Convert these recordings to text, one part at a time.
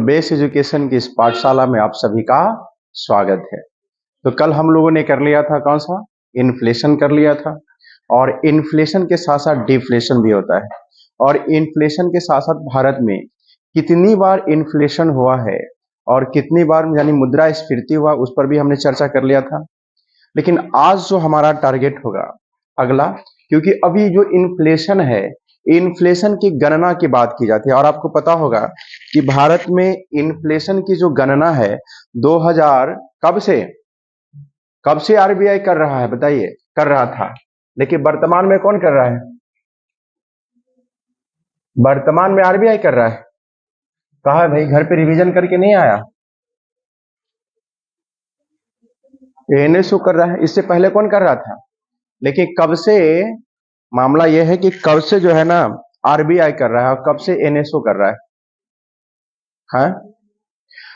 Base education की इस पाठशाला में आप सभी का स्वागत है। तो कल हम लोगों ने कर लिया था कौन सा, इन्फ्लेशन कर लिया था। और इन्फ्लेशन के साथ साथ डिफ्लेशन भी होता है। और इन्फ्लेशन के साथ साथ भारत में कितनी बार इन्फ्लेशन हुआ है और कितनी बार यानी मुद्रास्फीति हुआ, उस पर भी हमने चर्चा कर लिया था। लेकिन आज जो हमारा टारगेट होगा अगला, क्योंकि अभी जो इन्फ्लेशन है, इन्फ्लेशन की गणना की बात की जाती है। और आपको पता होगा कि भारत में इन्फ्लेशन की जो गणना है 2000 कब से आरबीआई कर रहा है, बताइए, कर रहा था। लेकिन वर्तमान में कौन कर रहा है? वर्तमान में आरबीआई कर रहा है। कहा है भाई, घर पे रिवीजन करके नहीं आया? एनएसओ कर रहा है। इससे पहले कौन कर रहा था? लेकिन कब से, मामला यह है कि कब से जो है ना आरबीआई कर रहा है और कब से एनएसओ कर रहा है। हाँ?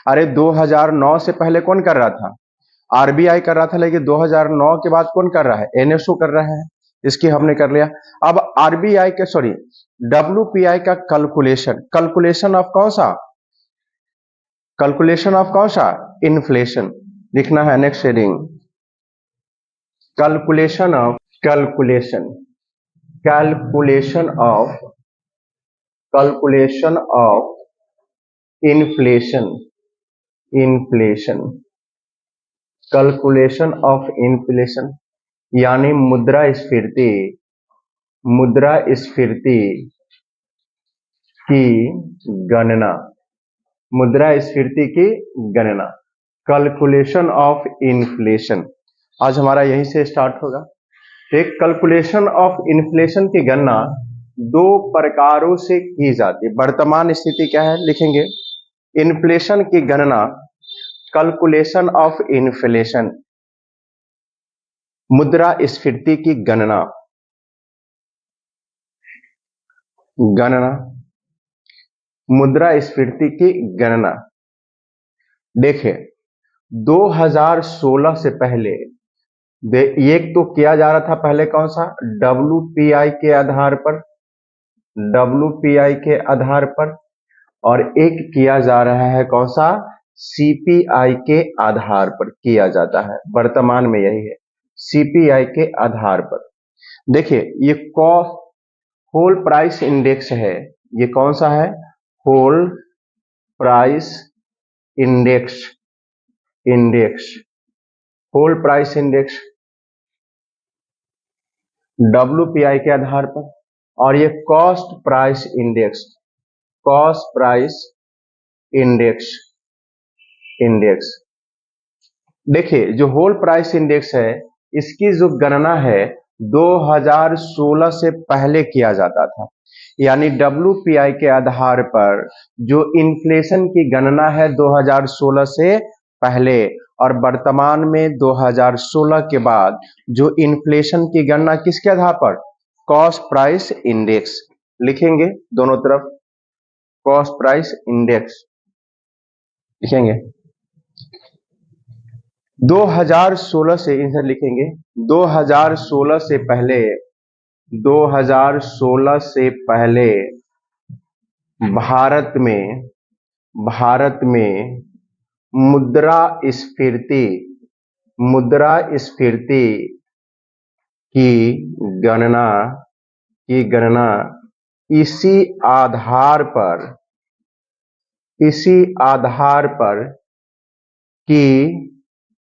अरे 2009 से पहले कौन कर रहा था? आरबीआई कर रहा था। लेकिन 2009 के बाद कौन कर रहा है? एनएसओ कर रहा है। इसकी हमने कर लिया। अब आरबीआई के सॉरी डब्ल्यूपीआई का कैलकुलेशन ऑफ कौन सा? कैलकुलेशन ऑफ कौन सा? इन्फ्लेशन लिखना है। Next heading, calculation of calculation of inflation calculation of inflation यानी मुद्रास्फीति की गणना, कैलकुलेशन ऑफ इन्फ्लेशन आज हमारा यहीं से स्टार्ट होगा। एक कैलकुलेशन ऑफ इन्फ्लेशन की गणना दो प्रकारों से की जाती है। वर्तमान स्थिति क्या है लिखेंगे, इन्फ्लेशन की गणना, कैलकुलेशन ऑफ इन्फ्लेशन, मुद्रास्फीति की गणना मुद्रास्फीति की गणना। देखिए 2016 से पहले एक तो किया जा रहा था पहले कौन सा, डब्ल्यूपीआई के आधार पर, और एक किया जा रहा है कौन सा, सीपीआई के आधार पर किया जाता है। वर्तमान में यही है, सीपीआई के आधार पर। देखिए ये होल प्राइस इंडेक्स है। ये कौन सा है? Whole price index whole price index WPI के आधार पर। और ये कॉस्ट प्राइस इंडेक्स। देखिए जो होल प्राइस इंडेक्स है, इसकी जो गणना है 2016 से पहले किया जाता था। यानी डब्ल्यूपीआई के आधार पर जो इन्फ्लेशन की गणना है 2016 से पहले, और वर्तमान में 2016 के बाद जो इन्फ्लेशन की गणना किसके आधार पर, कॉस्ट प्राइस इंडेक्स लिखेंगे दोनों तरफ, कॉस्ट प्राइस इंडेक्स लिखेंगे। 2016 से इधर लिखेंगे, 2016 से पहले भारत में मुद्रास्फीति की गणना इसी आधार पर की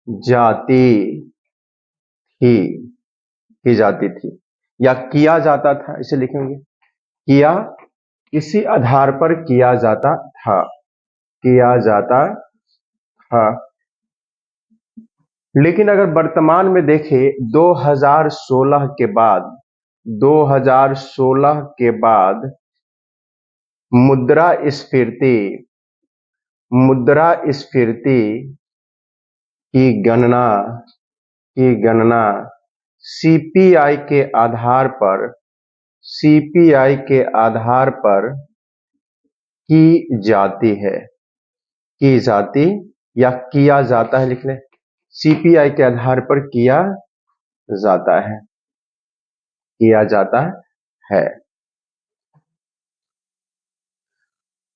जाती थी या किया जाता था। इसे लिखेंगे, इसी आधार पर किया जाता था। लेकिन अगर वर्तमान में देखें 2016 के बाद मुद्रास्फीति की गणना सीपीआई के आधार पर की जाती या किया जाता है। लिख लें, सीपीआई के आधार पर किया जाता है।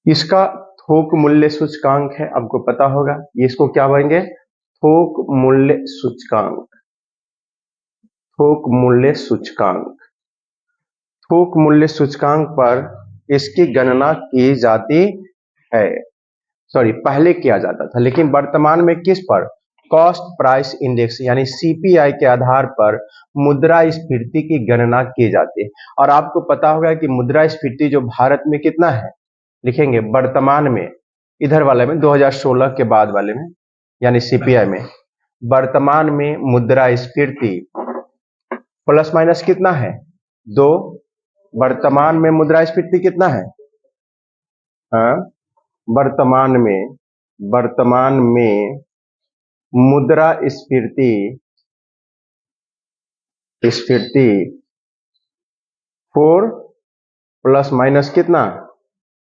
इसका थोक मूल्य सूचकांक है, आपको पता होगा। ये इसको क्या बोलेंगे? थोक मूल्य सूचकांक। थोक मूल्य सूचकांक। थोक मूल्य सूचकांक पर इसकी गणना की जाती है, सॉरी पहले किया जाता था, लेकिन वर्तमान में किस पर? कॉस्ट प्राइस इंडेक्स यानी सीपीआई के आधार पर मुद्रास्फीति की गणना की जाती है। और आपको पता होगा कि मुद्रास्फीति जो भारत में कितना है, लिखेंगे वर्तमान में, इधर वाले में 2016 के बाद वाले में यानी सीपीआई में, वर्तमान में मुद्रास्फीति प्लस माइनस कितना है? 2। वर्तमान में मुद्रास्फीति कितना है? हाँ, वर्तमान में मुद्रास्फीति स्फीति 4 प्लस माइनस कितना?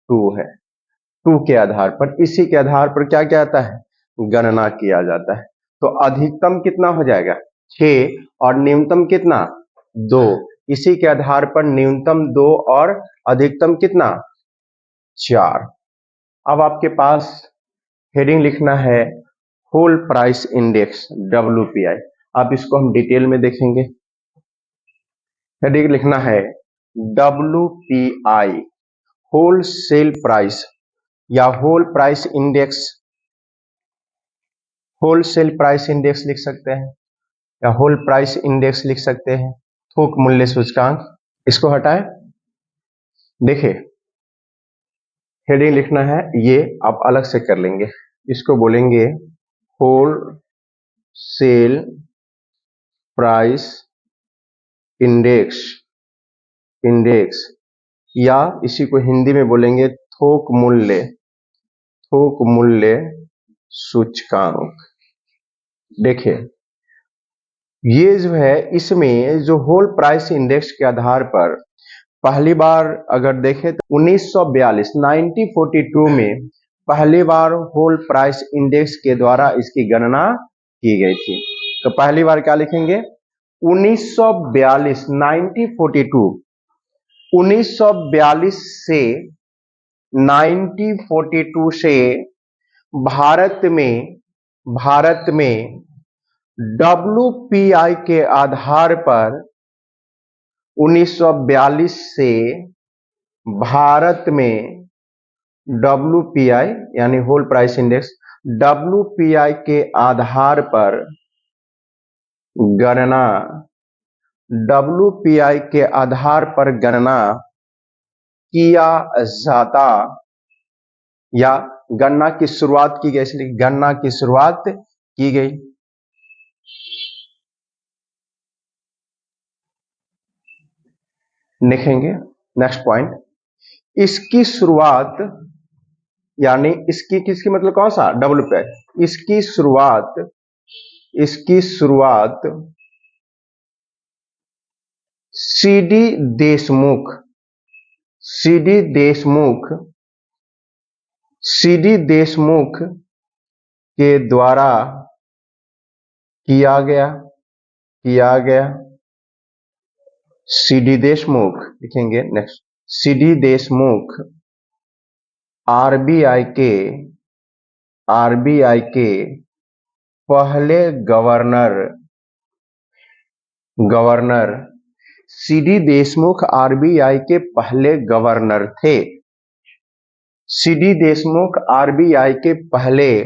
2 है। 2 के आधार पर, इसी के आधार पर क्या क्या आता है? गणना किया जाता है। तो अधिकतम कितना हो जाएगा? 6 और न्यूनतम कितना? 2। इसी के आधार पर न्यूनतम 2 और अधिकतम कितना? 4। अब आपके पास हेडिंग लिखना है होल प्राइस इंडेक्स WPI। अब इसको हम डिटेल में देखेंगे। हेडिंग लिखना है WPI होल सेल प्राइस या whole price index, wholesale price index लिख सकते हैं या होल प्राइस इंडेक्स लिख सकते हैं, थोक मूल्य सूचकांक। इसको हटाएं, देखिए हेडिंग लिखना है, ये आप अलग से कर लेंगे। इसको बोलेंगे होल सेल प्राइस इंडेक्स या इसी को हिंदी में बोलेंगे थोक मूल्य सूचकांक। देखिए ये जो है, इसमें जो होल प्राइस इंडेक्स के आधार पर पहली बार अगर देखें तो 1942 में पहली बार होल प्राइस इंडेक्स के द्वारा इसकी गणना की गई थी। तो पहली बार क्या लिखेंगे? 1942 1942 से 1942 से भारत में WPI के आधार पर 1942 से भारत में WPI यानी होल प्राइस इंडेक्स WPI के आधार पर गणना, WPI के आधार पर गणना किया जाता या गणना की शुरुआत की गई, इसलिए गणना की शुरुआत की गई। लिखेंगे नेक्स्ट पॉइंट, इसकी शुरुआत यानी इसकी किसकी मतलब कौन सा? WPI। इसकी शुरुआत सीडी देशमुख के द्वारा किया गया। सीडी देशमुख लिखेंगे नेक्स्ट। सीडी देशमुख आरबीआई के पहले गवर्नर सीडी देशमुख आरबीआई के पहले गवर्नर थे। सीडी देशमुख आरबीआई के पहले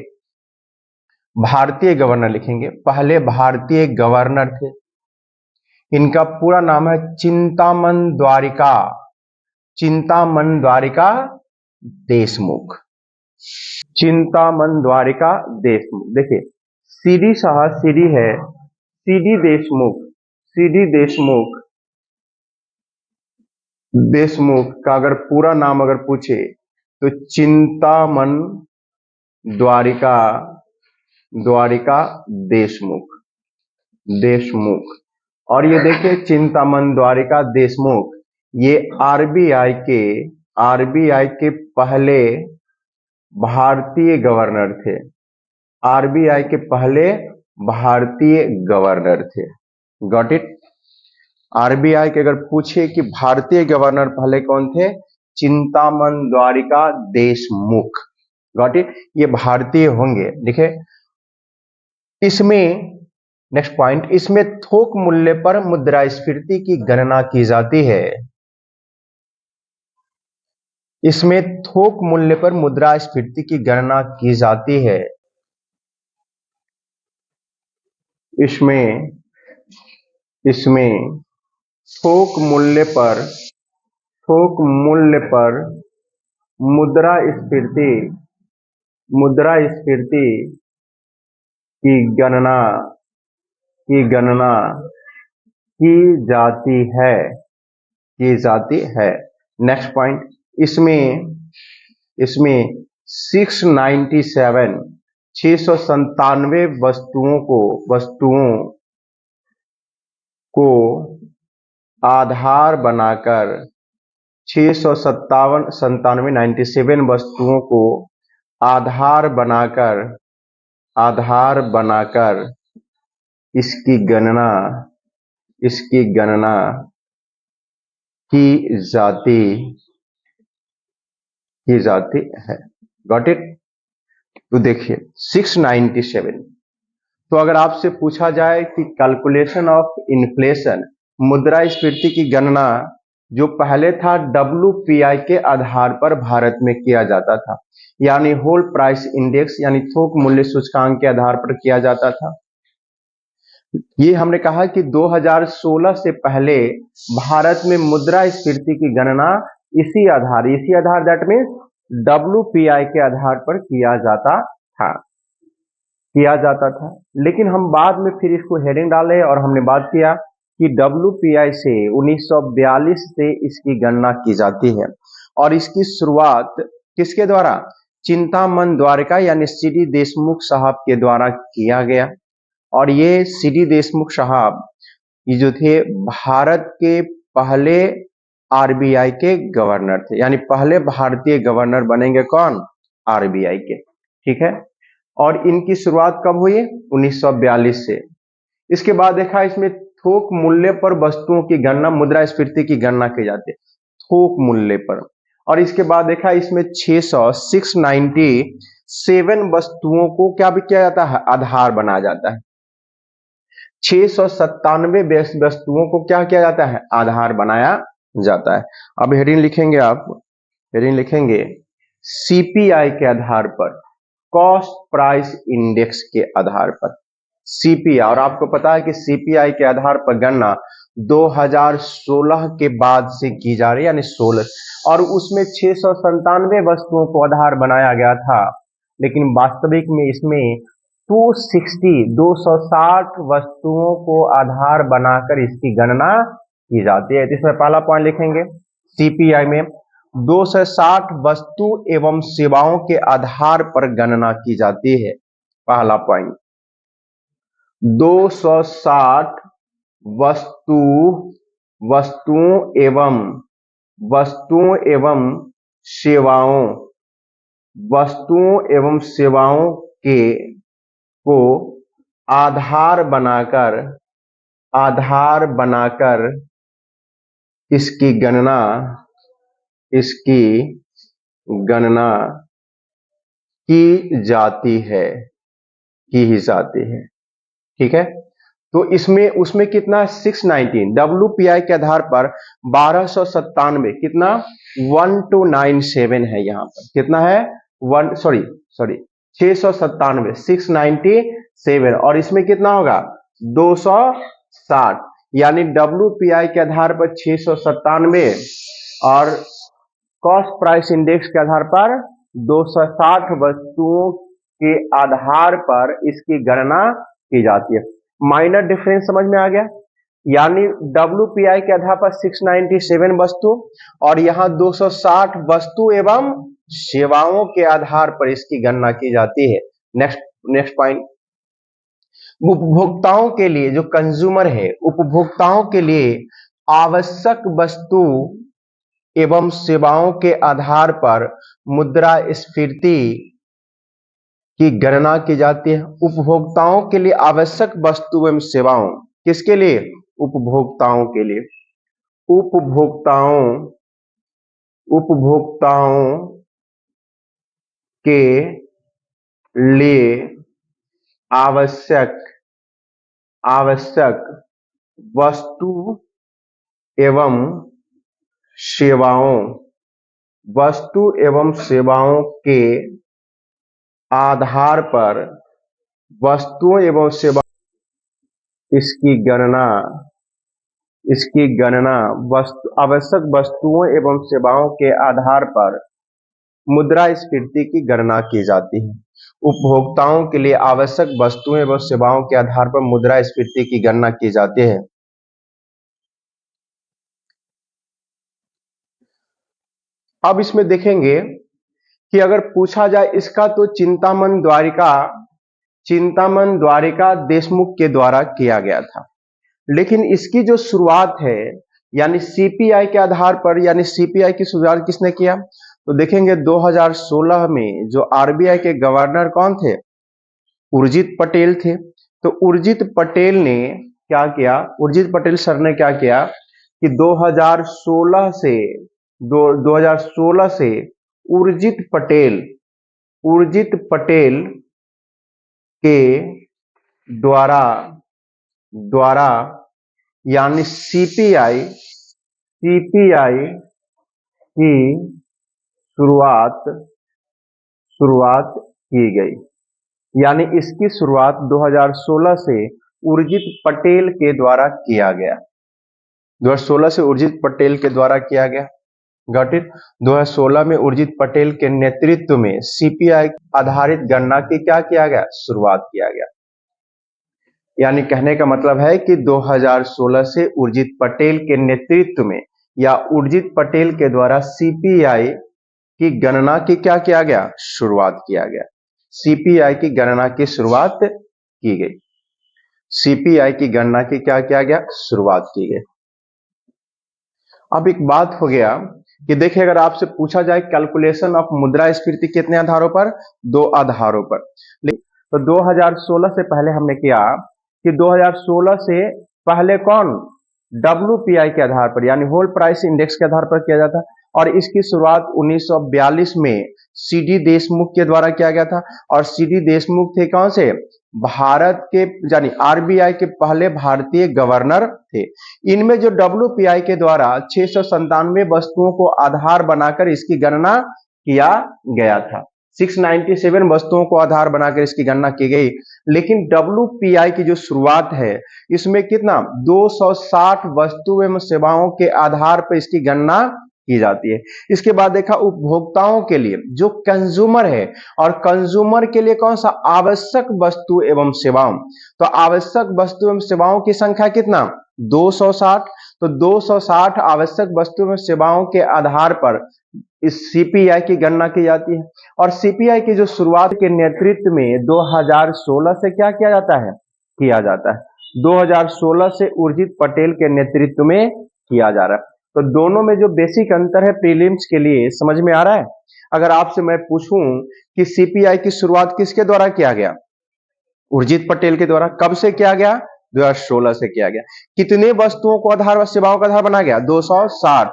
भारतीय गवर्नर लिखेंगे, पहले भारतीय गवर्नर थे। इनका पूरा नाम है चिंतामन द्वारिका देशमुख। चिंतामन द्वारिका देशमुख। देखिए सीडी है, सीडी देशमुख का अगर पूरा नाम अगर पूछे तो चिंतामन द्वारिका देशमुख। और ये देखिए चिंतामन द्वारिका देशमुख, ये आरबीआई के पहले भारतीय गवर्नर थे। आरबीआई के पहले भारतीय गवर्नर थे। Got it? आरबीआई के अगर पूछे कि भारतीय गवर्नर पहले कौन थे? चिंतामन द्वारिका देशमुख। गॉट इट, ये भारतीय होंगे। देखिए इसमें नेक्स्ट पॉइंट, इसमें थोक मूल्य पर मुद्रास्फीति की गणना की जाती है। इसमें थोक मूल्य पर मुद्रास्फीति की गणना की जाती है। इसमें इसमें थोक मूल्य पर मुद्रास्फीति मुद्रास्फीति की गणना की जाती है नेक्स्ट पॉइंट, इसमें 697 वस्तुओं को आधार बनाकर 97 वस्तुओं को आधार बनाकर इसकी गणना की जाती है। Got it. तो देखिए 697, तो अगर आपसे पूछा जाए कि कैलकुलेशन ऑफ इन्फ्लेशन, मुद्रास्फीति की गणना जो पहले था WPI के आधार पर भारत में किया जाता था, यानी होल प्राइस इंडेक्स यानी थोक मूल्य सूचकांक के आधार पर किया जाता था। ये हमने कहा कि 2016 से पहले भारत में मुद्रास्फीति की गणना इसी आधार दैट मीन्स WPI के आधार पर किया जाता था। लेकिन हम बाद में फिर इसको हेडिंग डाले और हमने बात किया कि WPI से 1942 से इसकी गणना की जाती है और इसकी शुरुआत किसके द्वारा? चिंतामन द्वारका यानी CD देशमुख साहब के द्वारा किया गया। और ये CD देशमुख साहब ये जो थे भारत के पहले RBI के गवर्नर थे, यानी पहले भारतीय गवर्नर बनेंगे कौन? RBI के। ठीक है, और इनकी शुरुआत कब हुई? 1942 से। इसके बाद देखा इसमें थोक मूल्य पर वस्तुओं की गणना, मुद्रास्फीति की गणना की जाती है थोक मूल्य पर। और इसके बाद देखा इसमें 697 वस्तुओं को क्या भी किया जाता है? आधार बनाया जाता है। 697 वस्तुओं को क्या किया जाता है? आधार बनाया जाता है। अब हेडिंग लिखेंगे आप, हेडिंग लिखेंगे CPI के आधार पर, कॉस्ट प्राइस इंडेक्स के आधार पर CPI। और आपको पता है कि CPI के आधार पर गणना 2016 के बाद से की जा रही है, यानी 16, और उसमें 697 वस्तुओं को आधार बनाया गया था। लेकिन वास्तविक में इसमें 260 वस्तुओं को आधार बनाकर इसकी गणना की जाती है। तो इसमें पहला पॉइंट लिखेंगे CPI में 260 वस्तु एवं सेवाओं के आधार पर गणना की जाती है। पहला पॉइंट 260 वस्तुओं एवं सेवाओं के को आधार बनाकर इसकी गणना की जाती है। ठीक है, तो इसमें उसमें कितना? 619 WPI के आधार पर 1297, कितना? 1297 है। यहाँ पर कितना है? 697, और इसमें कितना होगा? 260, यानी WPI के आधार पर 697 और कॉस्ट प्राइस इंडेक्स के आधार पर 260 वस्तुओं के आधार पर इसकी गणना की जाती है। माइनर डिफरेंस समझ में आ गया? यानी WPI के आधार पर 697 वस्तु और यहाँ 260 वस्तु एवं सेवाओं के आधार पर इसकी गणना की जाती है। नेक्स्ट पॉइंट, उपभोक्ताओं के लिए, जो कंज्यूमर है, उपभोक्ताओं के लिए आवश्यक वस्तु एवं सेवाओं के आधार पर मुद्रास्फीति की गणना की जाती है। उपभोक्ताओं के लिए आवश्यक वस्तु एवं सेवाओं, किसके लिए? उपभोक्ताओं के लिए। उपभोक्ताओं के लिए आवश्यक वस्तु एवं सेवाओं के आधार पर वस्तुओं एवं सेवा इसकी गणना आवश्यक वस्तुओं एवं सेवाओं के आधार पर मुद्रास्फीति की गणना की जाती है। उपभोक्ताओं के लिए आवश्यक वस्तुएं एवं सेवाओं के आधार पर मुद्रास्फीति की गणना की जाती है। अब इसमें देखेंगे कि अगर पूछा जाए इसका, तो चिंतामन द्वारिका देशमुख के द्वारा किया गया था। लेकिन इसकी जो शुरुआत है यानी सीपीआई के आधार पर, यानी सीपीआई की शुरुआत किसने किया, तो देखेंगे 2016 में जो आरबीआई के गवर्नर कौन थे, उर्जित पटेल थे। तो उर्जित पटेल सर ने क्या किया कि 2016 से उर्जित पटेल के द्वारा यानी सीपीआई की शुरुआत की गई। यानी इसकी शुरुआत 2016 से उर्जित पटेल के द्वारा किया गया। 2016 से उर्जित पटेल के द्वारा किया गया। Got it. 2016 में उर्जित पटेल के नेतृत्व में सीपीआई आधारित गणना की क्या किया गया, शुरुआत किया गया। यानी कहने का मतलब है कि 2016 से उर्जित पटेल के नेतृत्व में या उर्जित पटेल के द्वारा सीपीआई की गणना की क्या किया गया, शुरुआत किया गया। सीपीआई की गणना की शुरुआत की गई। सीपीआई की गणना की क्या किया गया, शुरुआत की गई। अब एक बात हो गया कि देखिए, अगर आपसे पूछा जाए कैलकुलेशन ऑफ मुद्रास्फीति कितने आधारों पर, 2 आधारों पर। तो 2016 से पहले हमने किया कि 2016 से पहले कौन, डब्ल्यूपीआई के आधार पर यानी होल प्राइस इंडेक्स के आधार पर किया जाता। और इसकी शुरुआत 1942 में सीडी देशमुख के द्वारा किया गया था। और सीडी देशमुख थे कौन से, भारत के यानी आरबीआई के पहले भारतीय गवर्नर थे। इनमें जो डब्ल्यूपीआई के द्वारा 697 वस्तुओं को आधार बनाकर इसकी गणना किया गया था। 697 वस्तुओं को आधार बनाकर इसकी गणना की गई। लेकिन डब्ल्यूपीआई की जो शुरुआत है इसमें कितना, 260 वस्तु एवं सेवाओं के आधार पर इसकी गणना की जाती है। इसके बाद देखा उपभोक्ताओं के लिए जो कंज्यूमर है, और कंज्यूमर के लिए कौन सा, आवश्यक वस्तु एवं सेवाओं। तो आवश्यक वस्तु एवं सेवाओं की संख्या कितना, 260। तो 260 आवश्यक वस्तु एवं सेवाओं के आधार पर इस सीपीआई की गणना की जाती है। और सीपीआई की जो शुरुआत के नेतृत्व में 2016 से क्या किया जाता है, 2016 से उर्जित पटेल के नेतृत्व में किया जा रहा है। तो दोनों में जो बेसिक अंतर है प्रीलिम्स के लिए समझ में आ रहा है। अगर आपसे मैं पूछूं कि सीपीआई की शुरुआत किसके द्वारा किया गया, उर्जित पटेल के द्वारा। कब से किया गया, 2016 से किया गया। कितने वस्तुओं को आधार व सेवाओं का आधार बनाया गया, 260।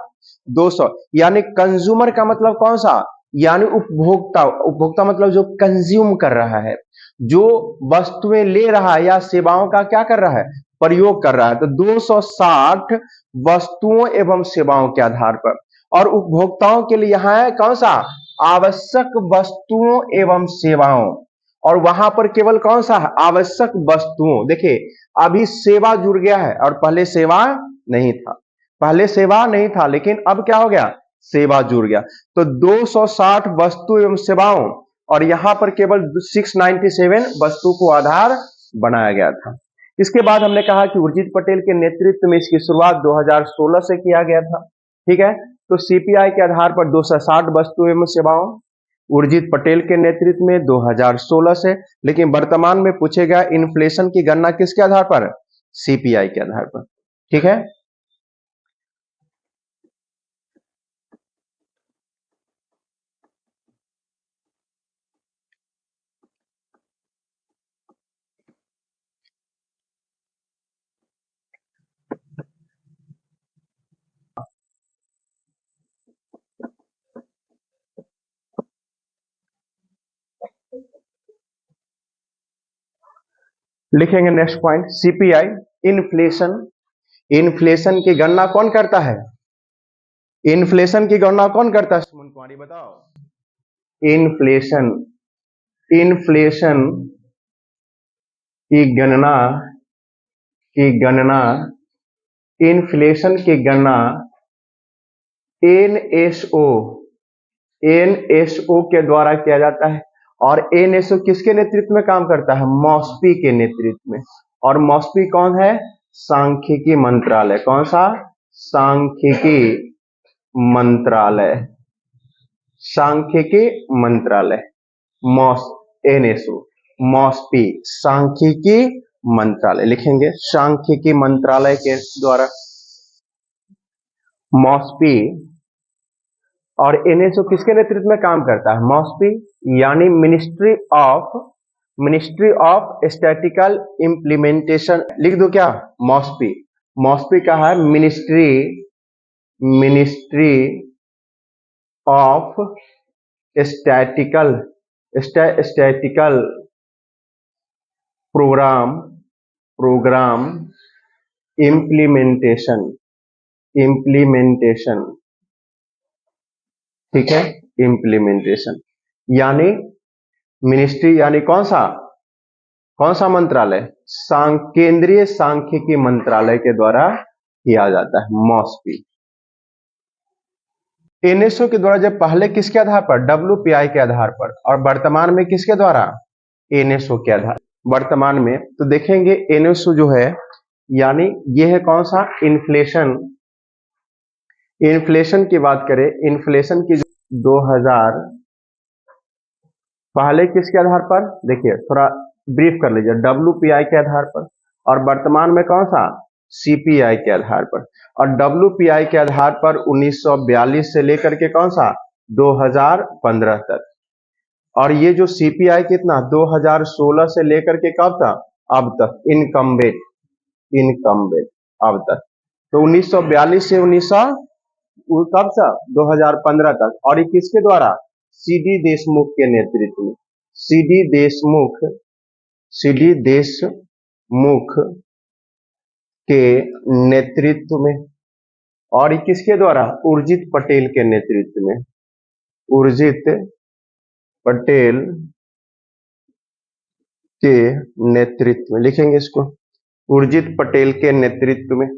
200 यानी कंज्यूमर का मतलब कौन सा, यानी उपभोक्ता मतलब जो कंज्यूम कर रहा है, जो वस्तुएं ले रहा है या सेवाओं का क्या कर रहा है, प्रयोग कर रहा है। तो 260 वस्तुओं एवं सेवाओं के आधार पर। और उपभोक्ताओं के लिए यहां है कौन सा, आवश्यक वस्तुओं एवं सेवाओं। और वहां पर केवल कौन सा है, आवश्यक वस्तुओं। देखिए अभी सेवा जुड़ गया है और पहले सेवा नहीं था, लेकिन अब क्या हो गया, सेवा जुड़ गया। तो 260 वस्तु एवं सेवाओं, और यहां पर केवल 697 वस्तु को आधार बनाया गया था। इसके बाद हमने कहा कि उर्जित पटेल के नेतृत्व में इसकी शुरुआत 2016 से किया गया था। ठीक है। तो सीपीआई के आधार पर 260 वस्तु एवं सेवाओं, उर्जित पटेल के नेतृत्व में 2016 से। लेकिन वर्तमान में पूछेगा इन्फ्लेशन की गणना किसके आधार पर, सीपीआई के आधार पर। ठीक है। लिखेंगे next point CPI inflation. Inflation की गणना कौन करता है? इन्फ्लेशन की गणना कौन करता है? सुमन कुमारी बताओ। इन्फ्लेशन इन्फ्लेशन की गणना की गणना इन्फ्लेशन की गणना एनएसओ एनएसओ के द्वारा किया जाता है। और एनएसओ किसके नेतृत्व में काम करता है? मॉस्पी के नेतृत्व में। और मॉस्पी कौन है? सांख्यिकी मंत्रालय। कौन सा? सांख्यिकी मंत्रालय। सांख्यिकी मंत्रालय मॉस एनएसओ मॉस्पी सांख्यिकी मंत्रालय। लिखेंगे सांख्यिकी मंत्रालय के द्वारा मॉस्पी। और एनएसओ किसके नेतृत्व में काम करता है? मॉस्पी यानी मिनिस्ट्री ऑफ स्टैटिकल इम्प्लीमेंटेशन। लिख दो क्या? मॉस्पी। मॉस्पी का है ministry of statical programme implementation. ठीक है, इम्प्लीमेंटेशन यानी मिनिस्ट्री यानी कौन सा मंत्रालय? केंद्रीय सांख्यिकी मंत्रालय के द्वारा किया जाता है मॉस्पी। एनएसओ के द्वारा जब पहले किसके आधार पर? डब्ल्यूपीआई के आधार पर। और वर्तमान में किसके द्वारा? एनएसओ के आधार वर्तमान में। तो देखेंगे एनएसओ जो है यानी ये है कौन सा? इन्फ्लेशन। इन्फ्लेशन की बात करें, इन्फ्लेशन की 2000 पहले किसके आधार पर? देखिए थोड़ा ब्रीफ कर लीजिए। डब्ल्यूपीआई के आधार पर। और वर्तमान में कौन सा? सीपीआई के आधार पर। और डब्ल्यूपीआई के आधार पर 1942 से लेकर के कौन सा? 2015 तक। और ये जो सीपीआई कितना 2016 से लेकर के कब तक? अब तक इनकम्बेंट अब तक। तो 1942 से 1900 कब से? 2015 तक। और ये किसके द्वारा? सीडी देशमुख के नेतृत्व में। सीडी देशमुख के नेतृत्व में। और ये किसके द्वारा? उर्जित पटेल के नेतृत्व में। उर्जित पटेल के नेतृत्व में। लिखेंगे इसको उर्जित पटेल के नेतृत्व में।